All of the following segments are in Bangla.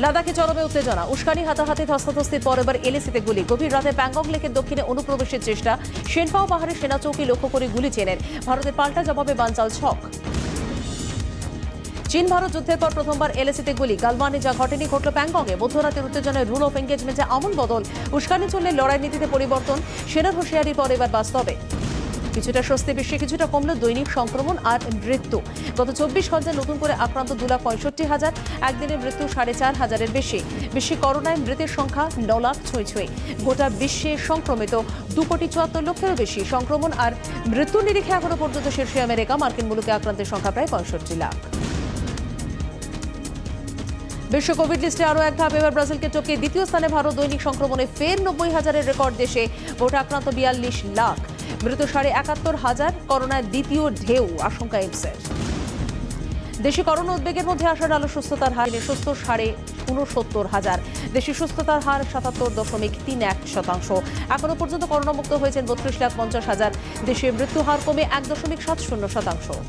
লাদাখে চরমে উত্তেজনা, উস্কানি, হাতাহাতি, ধস্তাধস্তির পর এবার এলএসিতে গুলি। গভীর রাতে প্যাংগং লেকের দক্ষিণে অনুপ্রবেশের চেষ্টা, সেনপাও পাহাড়ে সেনা চৌকি লক্ষ্য করে গুলি চেনেন। ভারতের পাল্টা জবাবে বানচাল ছক। চীন ভারত যুদ্ধের পর প্রথমবার এলএসিতে গুলি। গালওয়ানে যা ঘটেনি ঘটল প্যাংগংয়ে। মধ্যরাতের উত্তেজনায় রুল অফ এঙ্গেজমেন্টে আমূল বদল। উস্কানি চললে লড়াই নীতিতে পরিবর্তন। সেনার হুঁশিয়ারির পর এবার বাস্তবে কিছুটা স্বস্তি, বিশ্বে কিছুটা কমল দৈনিক সংক্রমণ আর মৃত্যু। গত 24 ঘন্টায় নতুন করে আক্রান্ত 2,65,000, একদিনে মৃত্যু 4,500-এর বেশি। বিশ্বে করোনায় মৃতের সংখ্যা 9 লাখ ছুঁই। গোটা বিশ্বে সংক্রমিত 2,74,00,000-এরও বেশি। সংক্রমণ আর মৃত্যুর নিরিখে এখনো পর্যন্ত শীর্ষে আমেরিকা। মার্কিন মুলুকে আক্রান্তের সংখ্যা প্রায় 65 লাখ। বিশ্ব কোভিড লিস্টে আরও এক ধাপ, এবার ব্রাজিলকে টপকে দ্বিতীয় স্থানে ভারত। দৈনিক সংক্রমণে ফের 90,000-এর রেকর্ড দেশে। ভোট আক্রান্ত 42 লাখ, মৃত 71,500। করোনার দ্বিতীয় ঢেউ আশঙ্কা এইমসের। দেশে করোনা উদ্বেগের মধ্যে আসার আলো সুস্থতার হার। সুস্থ 69,000। দেশে সুস্থতার হার 77.31%। এখনো পর্যন্ত করোনা মুক্ত হয়েছেন 32,50,000। দেশে মৃত্যু হার কমে 1.70%।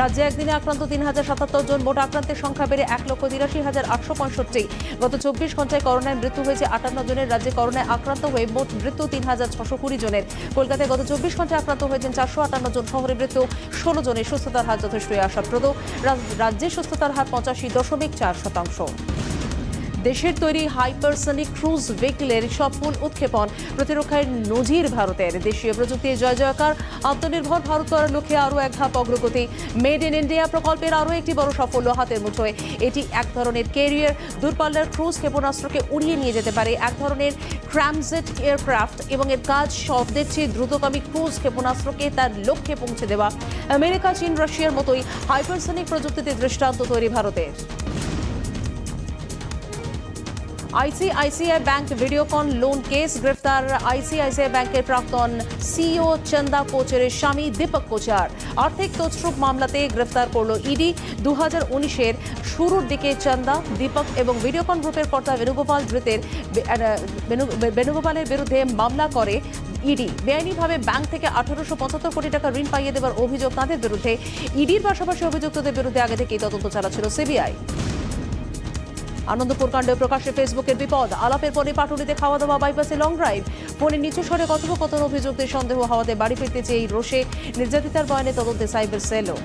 রাজ্যে একদিনে আক্রান্ত 3,077 জন। মোট আক্রান্তের সংখ্যা বেড়ে 1,83,865। গত 24 ঘন্টায় করোনায় মৃত্যু হয়েছে 58 জনের। রাজ্যে করোনায় আক্রান্ত হয়ে মোট মৃত্যু 3,620 জনের। কলকাতায় গত 24 ঘন্টায় আক্রান্ত হয়েছেন 458 জন। শহরে মৃত্যু 16 জনের। সুস্থতার হার যথেষ্টই আশাপ্রদ। রাজ্যে সুস্থতার হার 85.4%। দেশের তৈরি হাইপারসনিক ক্রুজ ভেহিকলের সফল উৎক্ষেপণ, প্রতিরক্ষায় নজির ভারতের। দেশীয় প্রযুক্তির জয় জয়কার। আত্মনির্ভর ভারত করার লক্ষ্যে আরও এক ধাপ অগ্রগতি। মেড ইন ইন্ডিয়া প্রকল্পের আরও একটি বড় সাফল্য হাতের মুঠোয়। এটি এক ধরনের ক্যারিয়ার, দূরপাল্লার ক্রুজ ক্ষেপণাস্ত্রকে উড়িয়ে নিয়ে যেতে পারে। এক ধরনের ক্র্যামজেট এয়ারক্রাফট, এবং এর কাজ শব্দের চেয়ে দ্রুতগামী ক্রুজ ক্ষেপণাস্ত্রকে তার লক্ষ্যে পৌঁছে দেওয়া। আমেরিকা, চীন, রাশিয়ার মতোই হাইপারসনিক প্রযুক্তিতে দৃষ্টান্ত তৈরি ভারতের। ICICI bank Videocon loan case, গ্রেফতার আইসিআইসিআই ব্যাংকের প্রাক্তন সিইও চন্দা কোচের স্বামী দীপক কোচার। আর্থিক তছরূপ মামলাতে গ্রেফতার করল ইডি। 2019-এর শুরুর দিকে চন্দা, দীপক এবং ভিডিওকন গ্রুপের কর্তা বেণুগোপালের বিরুদ্ধে মামলা করে ইডি। বেআইনিভাবে ব্যাংক থেকে 1875 কোটি টাকা ঋণ পাইয়ে দেওয়ার অভিযোগ তাদের বিরুদ্ধে। ইডির পাশাপাশি অভিযুক্তদের বিরুদ্ধে আগে থেকেই তদন্ত চালাচ্ছিল সিবিআই। আনন্দপুর কাণ্ডে প্রকাশ্যে ফেসবুকের বিপদ। আলাপের পরে পাটুলিতে খাওয়া দাওয়া, বাইপাসে লং ড্রাইভ। ফোনে নিচু স্বরে কথোপকথন, অভিযুক্তের সন্দেহ হওয়াতে বাড়ি ফিরতে চেয়ে রোষে নির্যাতিতার বয়ানে তদন্তে সাইবার সেলও।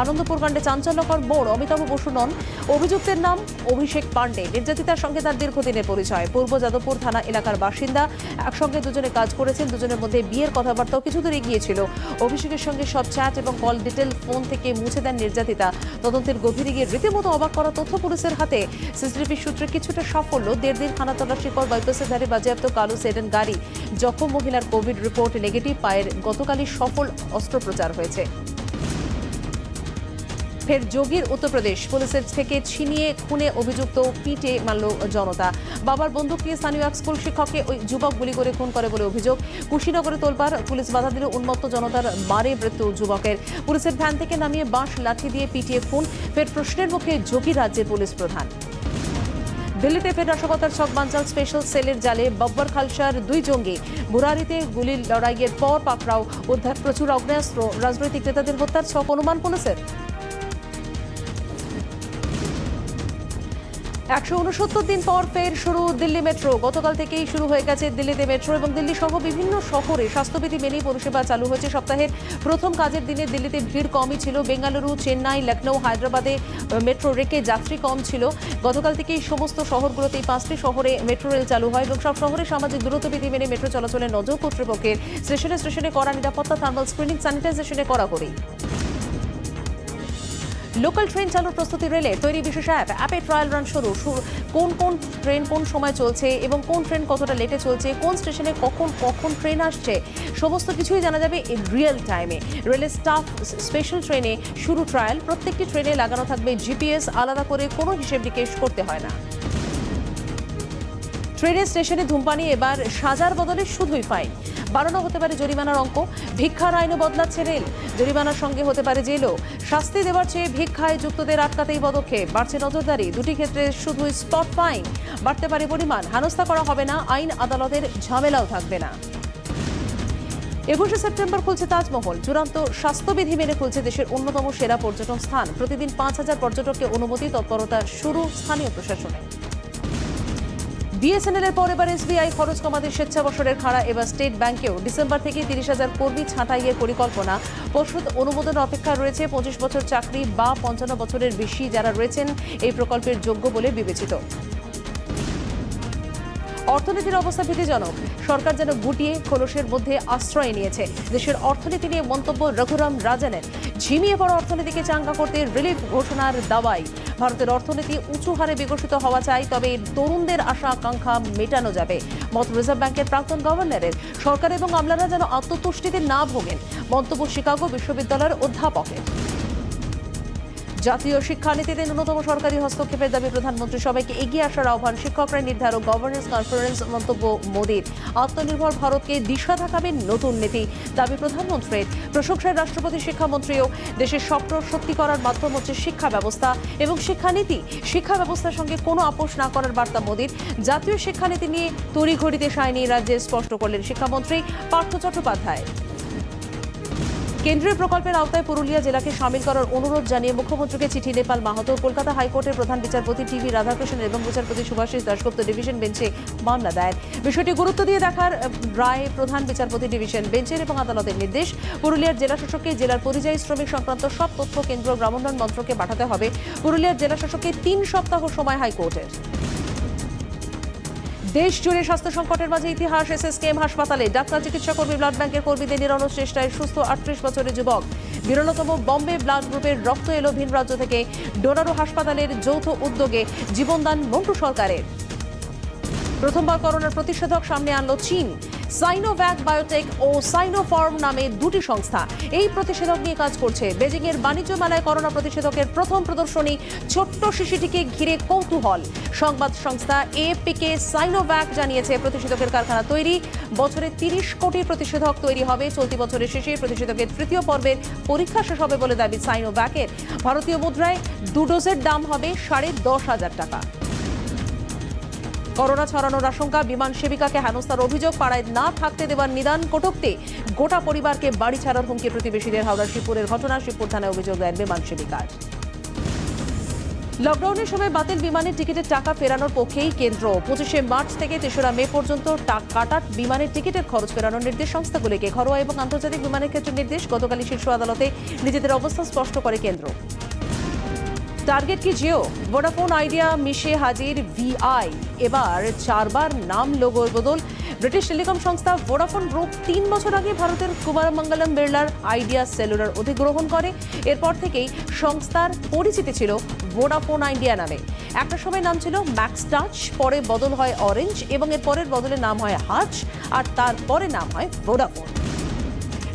আনন্দপুর কাণ্ডে চাঞ্চল্যকর মোড়। অমিতাভ বসু নন অভিযুক্তের নাম, অভিষেক পাণ্ডে। নির্যাতিতার সঙ্গে তার দীর্ঘদিনের পরিচয়। পূর্ব যাদবপুর থানা এলাকার বাসিন্দা। একসঙ্গে দুজনে কাজ করেছেন। দুজনের মধ্যে বিয়ের কথাবার্তাও কিছুদূর এগিয়েছিল। অভিষেকের সঙ্গে সব চ্যাট এবং কল ডিটেল ফোন থেকে মুছে দেন নির্যাতিতা। তদন্তের গভীরে গিয়ে রীতিমতো অবাক করা তথ্য পুলিশের হাতে। সিসিটিভি সূত্রে কিছুটা সাফল্য। 1.5 দিন খানা তল্লাশির পর বাইপাসের ধারে বাজেয়াপ্ত কালো সেডান গাড়ি। জখম মহিলার কোভিড রিপোর্ট নেগেটিভ। পায়ের গতকালই সফল অস্ত্রোপচার হয়েছে। ফের যোগীর উত্তরপ্রদেশ। পুলিশের থেকে ছিনিয়ে খুনে অভিযুক্ত, পিটে মারল জনতা। বাবার বন্দুক নিয়ে স্থানীয় এক স্কুল শিক্ষককে ওই যুবক গুলি করে খুন করে বলে অভিযোগ। কুশীনগরে তোলপাড়। পুলিশ বাধা দিল, উন্মত্ত জনতার মারে মৃত্যু যুবকের। পুলিশের ভ্যান থেকে নামিয়ে বাঁশ লাঠি দিয়ে পিটিয়ে খুন। ফের প্রশ্নের মুখে যোগী রাজ্যের পুলিশ প্রধান। দিল্লিতে ফের নাশকতার ছক বানচাল। স্পেশাল সেলের জালে বব্বর খালসার 2 জঙ্গি। বুরারিতে গুলির লড়াইয়ের পর পাকড়াও, উদ্ধার প্রচুর অগ্নেয়াস্ত্র। রাজনৈতিক নেতাদের হত্যার ছক অনুমান পুলিশের। 169 দিন পর ফের শুরু দিল্লি মেট্রো। গতকাল থেকেই শুরু হয়ে গেছে দিল্লিতে মেট্রো, এবং দিল্লি সহ বিভিন্ন শহরে স্বাস্থ্যবিধি মেনেই পরিষেবা চালু হয়েছে। সপ্তাহের প্রথম কাজের দিনে দিল্লিতে ভিড় কমই ছিল। বেঙ্গালুরু, চেন্নাই, লখনৌ, হায়দ্রাবাদে মেট্রো রেখে যাত্রী কম ছিল। গতকাল থেকেই সমস্ত শহরগুলোতেই 5টি শহরে মেট্রো রেল চালু হয়, এবং সব শহরে সামাজিক দূরত্ববিধি মেনে মেট্রো চলাচলে নজর কর্তৃপক্ষের। স্টেশনে কড়া নিরাপত্তা, থার্মাল স্ক্রিনিং, স্যানিটাইজেশনে কড়াকড়ি। লোকাল ট্রেন চালুর প্রস্তুতি রেলে। তৈরি বিশেষ অ্যাপে ট্রায়াল রান শুরু। কোন কোন ট্রেন কোন সময় চলছে এবং কোন ট্রেন কতটা লেটে চলছে, কোন স্টেশনে কখন ট্রেন আসছে, সমস্ত কিছুই জানা যাবে ইন রিয়েল টাইমে। রেলের স্টাফ স্পেশাল ট্রেনে শুরু ট্রায়াল। প্রত্যেকটি ট্রেনে লাগানো থাকবে জিপিএস। আলাদা করে কোনো হিসেব নিকেশ করতে হয় না। ট্রেনের স্টেশনে ধূমপানি এবার সাজার বদলে শুধুই ফাইন। বাড়ানো হতে পারে জরিমানার অঙ্ক। ভিক্ষার আইনও বদলাচ্ছে রেল। জরিমানার সঙ্গে হতে পারে জেলও। শাস্তি দেওয়ার চেয়ে ভিক্ষায় যুক্তদের আটকাতেই পদক্ষেপ। বাড়ছে নজরদারি। দুটি ক্ষেত্রে শুধু স্পট ফাইন। বাড়তে পারে পরিমাণ। হেনস্থা করা হবে না। আইন আদালতের ঝামেলাও থাকবে না। 21শে সেপ্টেম্বর খুলছে তাজমহল। চূড়ান্ত স্বাস্থ্যবিধি মেনে খুলছে দেশের অন্যতম সেরা পর্যটন স্থান। প্রতিদিন 5,000 পর্যটককে অনুমতি, তৎপরতা শুরু স্থানীয় প্রশাসনে। বিএসএনএল এর পর এবার এসবিআই খরচ কমাতে স্বেচ্ছাবসরের খাড়া এবার স্টেট ব্যাংকেও। ডিসেম্বর থেকে 30,000 কর্মী ছাঁটাইয়ের পরিকল্পনা। পর্ষদ অনুমোদনের অপেক্ষা রয়েছে। 25 বছর চাকরি বা 55 বছরের বেশি যারা রয়েছেন এই প্রকল্পের যোগ্য বলে বিবেচিত। অর্থনীতির অবস্থা ভীতিজনক। সরকার যেন গুটিয়ে খোলসের মধ্যে আশ্রয় নিয়েছে। দেশের অর্থনীতি নিয়ে মন্তব্য রঘুরাম রাজানের। ঝিমিয়ে পড়া অর্থনীতিকে চাঙ্গা করতে রিলিফ ঘোষণার দাওয়াই। ভারতের অর্থনীতি উঁচু হারে বিকশিত হওয়া চাই, তবে তরুণদের আশা আকাঙ্ক্ষা মেটানো যাবে। মত রিজার্ভ ব্যাংকের প্রাক্তন গভর্নরের। সরকার এবং আমলারা যেন আত্মতুষ্টিতে না ভোগেন, মন্তব্য শিকাগো বিশ্ববিদ্যালয়ের অধ্যাপকের। জাতীয় শিক্ষানীতিতে ন্যূনতম সরকারি হস্তক্ষেপের দাবি প্রধানমন্ত্রী। সবাইকে এগিয়ে আসার আহ্বান। শিক্ষকরাই নির্ধারক। গভর্নেন্স কনফারেন্স, মন্তব্য মোদীর। আত্মনির্ভর ভারতকে দিশা দেখাবেন নতুন নীতি, দাবি প্রধানমন্ত্রীর। প্রশংসায় রাষ্ট্রপতি। শিক্ষামন্ত্রীও। দেশের স্বপ্ন সত্যি করার মাধ্যম হচ্ছে শিক্ষা ব্যবস্থা এবং শিক্ষানীতি। শিক্ষা ব্যবস্থার সঙ্গে কোনো আপোষ না করার বার্তা মোদীর। জাতীয় শিক্ষানীতি নিয়ে তড়িঘড়িতে সায়নি রাজ্যে, স্পষ্ট করলেন শিক্ষামন্ত্রী পার্থ চট্টোপাধ্যায়। কেন্দ্রীয় প্রকল্পের আওতায় পুরুলিয়া জেলাকে শামিল করার অনুরোধ জানিয়ে মুখ্যমন্ত্রীকে চিঠি নেপাল মাহাতো। কলকাতা হাইকোর্টের প্রধান বিচারপতি টিভি রাধাকৃষ্ণন এবং বিচারপতি সুভাষিস দাশগুপ্ত ডিভিশন বেঞ্চে মামলা দায়ের। বিষয়টি গুরুত্ব দিয়ে দেখার রায় প্রধান বিচারপতি ডিভিশন বেঞ্চের এবং আদালতের নির্দেশ। পুরুলিয়ার জেলাশাসককে জেলার পরিযায়ী শ্রমিক সংক্রান্ত সব তথ্য কেন্দ্র গ্রামোন্নয়ন মন্ত্রকে পাঠাতে হবে। পুরুলিয়ার জেলাশাসককে 3 সপ্তাহ সময় হাইকোর্টের। দেশ জুড়ে স্বাস্থ্য সংকটের মাঝে ইতিহাস এসএসকেএম হাসপাতালে। ডাক্তার, চিকিৎসা কর্মী, ব্লাড ব্যাংকের কর্মীদের নিরানোর চেষ্টায় সুস্থ 38 বছরের যুবক। বিরলতম বম্বে ব্লাড গ্রুপের রক্ত এলো ভিন রাজ্য থেকে। ডোনারো হাসপাতালের যৌথ উদ্যোগে জীবনদান মন্টু সরকারের। প্রথমবার করোনার প্রতিষেধক সামনে আনলো চীন। সাইনোভ্যাক বায়োটেক ও সাইনোফার্ম নামে 2টি সংস্থা এই প্রতিষেধক নিয়ে কাজ করছে। বেজিং এর বাণিজ্য মেলায় করোনা প্রতিষেধকের প্রথম প্রদর্শনী। ছোট্ট শিশুটিকে ঘিরে কৌতূহল। সংবাদ সংস্থা এএফপিকে সাইনোভ্যাক জানিয়েছে প্রতিষেধকের কারখানা তৈরি। বছরে 30 কোটি প্রতিষেধক তৈরি হবে। চলতি বছরের শেষে প্রতিষেধকের 3য় পর্বের পরীক্ষা শেষ হবে বলে দাবি সাইনোভ্যাকের। ভারতীয় মুদ্রায় 2 ডোজের দাম হবে 10,500 টাকা। করোনা ছড়ানোর আশঙ্কা। বিমান সেবিকাকে হেনস্থার অভিযোগ। পাড়ায় না থাকতে দেওয়ার নিদান। কটুক্তি। গোটা পরিবারকে বাড়ি ছাড়ার হুমকি প্রতিবেশীদের। হাওড়ার শিবপুরের ঘটনা। শিবপুর থানায় অভিযোগ দেন বিমান সেবিকার। লকডাউনের সময় বাতিল বিমানের টিকিটের টাকা ফেরানোর পক্ষেই কেন্দ্র। 25শে মার্চ থেকে 3রা মে পর্যন্ত কাটা বিমানের টিকিটের খরচ ফেরানোর নির্দেশ সংস্থাগুলিকে। ঘরোয়া এবং আন্তর্জাতিক বিমানের ক্ষেত্রে নির্দেশ। গতকালই শীর্ষ আদালতে নিজেদের অবস্থান স্পষ্ট করে কেন্দ্র। টার্গেট কি জিও? ভোডাফোন আইডিয়া মিশে হাজির ভিআই। এবার 4বার নাম লোগোর বদল। ব্রিটিশ টেলিকম সংস্থা ভোডাফোন গ্রুপ 3 বছর আগে ভারতের কুমারমঙ্গলম বিড়লার আইডিয়া সেলুলার অধিগ্রহণ করে। এরপর থেকেই সংস্থার পরিচিতি ছিল ভোডাফোন আইডিয়া নামে। একটা সময় নাম ছিল ম্যাক্স টাচ, পরে বদল হয় অরেঞ্জ এবং এর পরের বদলে নাম হয় হাচ, আর তারপরে নাম হয় ভোডাফোন।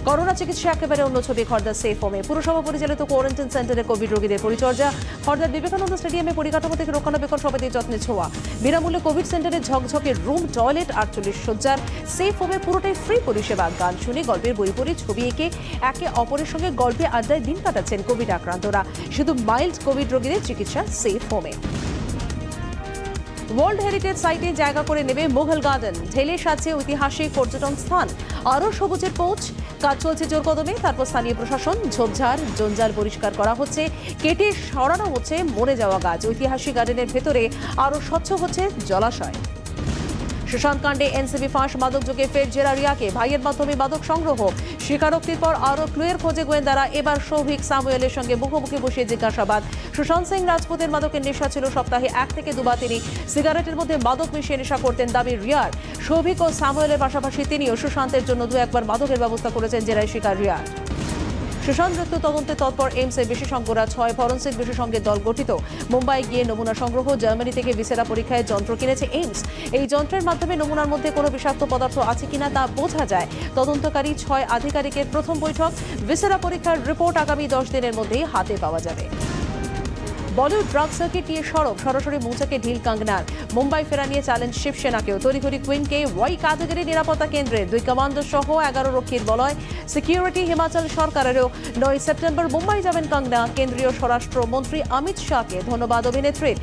করোনা চিকিৎসা একেবারে অন্য ছবি খড়দার সেফ হোমে। পুরসভা পরিচালিত কোয়ারেন্টাইন সেন্টারে কোভিড রোগীদের পরিচর্যা। খড়দার বিবেকানন্দ স্টেডিয়ামে পরিকাঠামো থেকে রক্ষণাবেক্ষণ সবাই যত্নে ছোঁয়া। বিনামূল্যে কোভিড সেন্টারে ঝকঝকে রুম, টয়লেট, 48 সজ্জার সেফ হোমে পুরোটাই ফ্রি পরিষেবা। গান শুনে, গল্পের বই পড়ে, ছবি এঁকে একে অপরের সঙ্গে গল্পে আড্ডায় দিন কাটাচ্ছেন কোভিড আক্রান্তরা। শুধু মাইল্ড কোভিড রোগীদের চিকিৎসা সেফ হোমে। ওয়ার্ল্ড হেরিটেজ সাইটে জায়গা করে নেবে মুঘল গার্ডেন। ঢেলে সাজছে ঐতিহাসিক পর্যটন স্থান। আরও সবুজের পৌঁছ। কাজ চলছে জোর কদমে। তারপর স্থানীয় প্রশাসন। ঝোপঝাড়, জঞ্জাল পরিষ্কার করা হচ্ছে। কেটে সরানো হচ্ছে মরে যাওয়া গাছ। ঐতিহাসিক গার্ডেনের ভেতরে আরও স্বচ্ছ হচ্ছে জলাশয়। সুশান্ত কাণ্ডে এনসিবি ফাঁস। মাদক যোগে ফের জেরা রিয়াকে। ভাইয়ের মাধ্যমে মাদক সংগ্রহ। স্বীকারোক্তির পর আরও ক্লুয়ের খোঁজে গোয়েন্দারা। এবার সৌভিক সামুয়েলের সঙ্গে মুখোমুখি বসিয়ে জিজ্ঞাসাবাদ। সুশান্ত সিং রাজপুতের মাদকের নেশা ছিল সপ্তাহে 1 থেকে 2 বার তিনি সিগারেটের মধ্যে মাদক মিশিয়ে নেশা করতেন, দাবি রিয়ার। সৌভিক ও সামুয়েলের পাশাপাশি তিনিও সুশান্তের জন্য 2-1 বার মাদকের ব্যবস্থা করেছেন, জেরায় স্বীকার রিয়ার। সুশান্ত মৃত্যু তদন্তে তৎপর এইমসের বিশেষজ্ঞরা। 6 ফরেনসিক বিশেষজ্ঞের দল গঠিত। মুম্বাই গিয়ে নমুনা সংগ্রহ। জার্মানি থেকে ভিসেরা পরীক্ষায় যন্ত্র কিনেছে এইমস। এই যন্ত্রের মাধ্যমে নমুনার মধ্যে কোনো বিষাক্ত পদার্থ আছে কিনা তা বোঝা যায়। তদন্তকারী 6 আধিকারিকের প্রথম বৈঠক। ভিসেরা পরীক্ষার রিপোর্ট আগামী 10 দিনের মধ্যেই হাতে পাওয়া যাবে। বলিউড ড্রাগ সার্কিট নিয়ে সরাসরি মৌচাকে ঢিল কঙ্গনার। মুম্বাই ফেরা নিয়ে চ্যালেঞ্জ শিবসেনাকেও। তড়িঘড়ি কুইনকে ওয়াই ক্যাটাগরি নিরাপত্তা কেন্দ্রে 2 কমান্ডো সহ 11 রক্ষীর বলয়। সিকিউরিটি হিমাচল সরকারেরও। 9 সেপ্টেম্বর মুম্বাই যাবেন কঙ্গনা। কেন্দ্রীয় স্বরাষ্ট্রমন্ত্রী অমিত শাহকে ধন্যবাদ অভিনেত্রীর।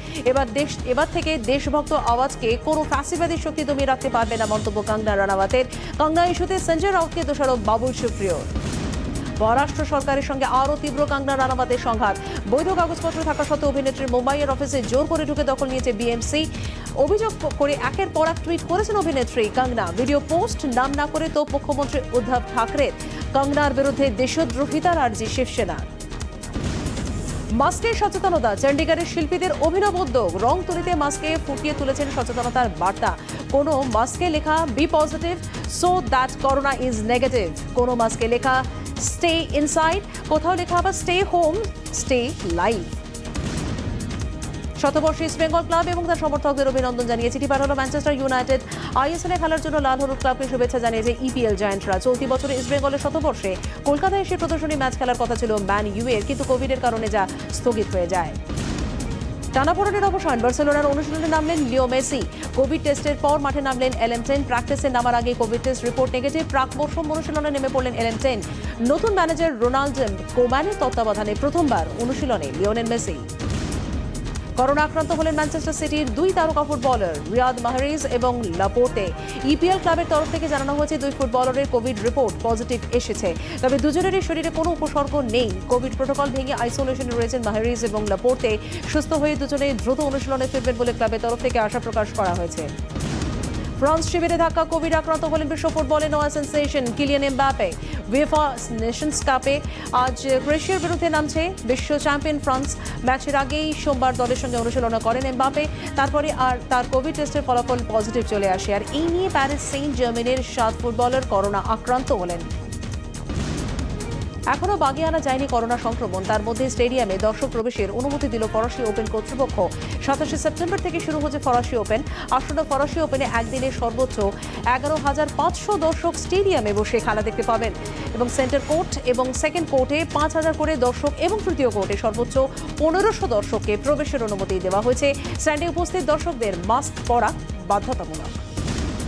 এবার থেকে দেশভক্ত আওয়াজকে কোনো ফ্যাসিবাদী শক্তি দমিয়ে রাখতে পারবে না, মন্তব্য কঙ্গনা রানাওয়াতের। কঙ্গনা ইস্যুতে সঞ্জয় রাউতকে দোষারোপ বাবুল সুপ্রিয়। মহারাষ্ট্র সরকারের সঙ্গে আরও তীব্র কঙ্গনা রানাওয়াতের সংঘাত। বৈধ কাগজপত্র থাকা সত্ত্বেও অভিনেত্রীর মুম্বাইয়ের অফিসে জোর করে ঢুকে দখল নিয়েছে বিএমসি। অভিযোগ করে একের পর এক টুইট করেছেন অভিনেত্রী কঙ্গনা। ভিডিও পোস্ট নাম না করে তো মুখ্যমন্ত্রী উদ্ধব ঠাকরের। কঙ্গনার বিরুদ্ধে দেশদ্রোহিতার আর্জি শিবসেনার। মাস্কের সচেতনতা। চণ্ডীগড়ের শিল্পীদের অভিনব উদ্যোগ। রংতুলিতে মাস্কে ফুটিয়ে তুলেছেন সচেতনতার বার্তা। কোনো মাস্কে লেখা be positive so that corona is negative. কোনো মাস্কে লেখা স্টে ইনসাইড, কোথাও লেখা আবার স্টে হোম স্টে লাইভ। শতবর্ষী ইস্ট বেঙ্গল ক্লাব এবং তার সমর্থকদের অভিনন্দন জানিয়ে চিঠি পাঠালো ম্যানচেস্টার ইউনাইটেড। আইএসএল খেলার জন্য লাল হলুদ ক্লাবকে শুভেচ্ছা জানিয়েছে ইপিএল জায়ান্টরা। চলতি বছরে ইস্ট বেঙ্গলের শতবর্ষে কলকাতায় এসে প্রদর্শনী ম্যাচ খেলার কথা ছিল ম্যান ইউ এর, কিন্তু কোভিডের কারণে যা স্থগিত হয়ে যায়। টানাপোড়েনের অবসান। বার্সেলোনার অনুশীলনে নামলেন লিও মেসি। কোভিড টেস্টের পর মাঠে নামলেন এলএম10। প্র্যাকটিসে নামার আগে কোভিড টেস্ট রিপোর্ট নেগেটিভ। প্রাক মৌসুম অনুশীলনে নেমে পড়লেন এলএম10। নতুন ম্যানেজার রোনাল্ডো কোম্যানের তত্ত্বাবধানে প্রথমবার অনুশীলনে লিওনেল মেসি। করোনা আক্রান্ত হলেন ম্যানচেস্টার সিটির 2 তারকা ফুটবলার রিয়াদ মাহরেজ এবং লাপোর্তে। ইপিএল ক্লাবের তরফ থেকে জানানো হয়েছে 2 ফুটবলারের কোভিড রিপোর্ট পজিটিভ এসেছে, তবে দুজনেরই শরীরে কোনো উপসর্গ নেই। কোভিড প্রোটোকল ভেঙে আইসোলেশনে রয়েছেন মাহরেজ এবং লাপোর্তে। সুস্থ হয়ে দুজনেই দ্রুত অনুশীলনে ফিরবেন বলে ক্লাবের তরফ থেকে আশা প্রকাশ করা হয়েছে। ফ্রান্স শিবিরে ধাক্কা। কোভিড আক্রান্ত হলেন বিশ্ব ফুটবলে নয়া sensation Kylian Mbappe. UEFA Nations কাপে আজ ক্রোয়েশিয়ার বিরুদ্ধে নামছে বিশ্ব চ্যাম্পিয়ন ফ্রান্স। ম্যাচের আগেই সোমবার দলের সঙ্গে অনুশীলন করেন এমবাপে। তারপরে আর তার কোভিড টেস্টের ফলাফল পজিটিভ চলে আসে। আর এই নিয়ে প্যারিস সেন্ট জার্মেনের 7 ফুটবলার করোনা আক্রান্ত হলেন। এখনো বাগে আনা যায়নি করোনা সংক্রমণ। তার মধ্যে স্টেডিয়ামে দর্শক প্রবেশের অনুমতি দিল ফরাসি ওপেন কর্তৃপক্ষ। 27 সেপ্টেম্বর থেকে শুরু হচ্ছে ফরাসি ওপেন। আসন্ন ফরাসি ওপেনে একদিনে সর্বোচ্চ 11,500 দর্শক স্টেডিয়ামে বসে খেলা দেখতে পাবেন এবং সেন্টার কোর্ট এবং সেকেন্ড কোর্টে 5,000 করে দর্শক এবং তৃতীয় কোর্টে সর্বোচ্চ 1500 দর্শককে প্রবেশের অনুমতি দেওয়া হয়েছে। স্ট্যান্ডে উপস্থিত দর্শকদের মাস্ক পরা বাধ্যতামূলক।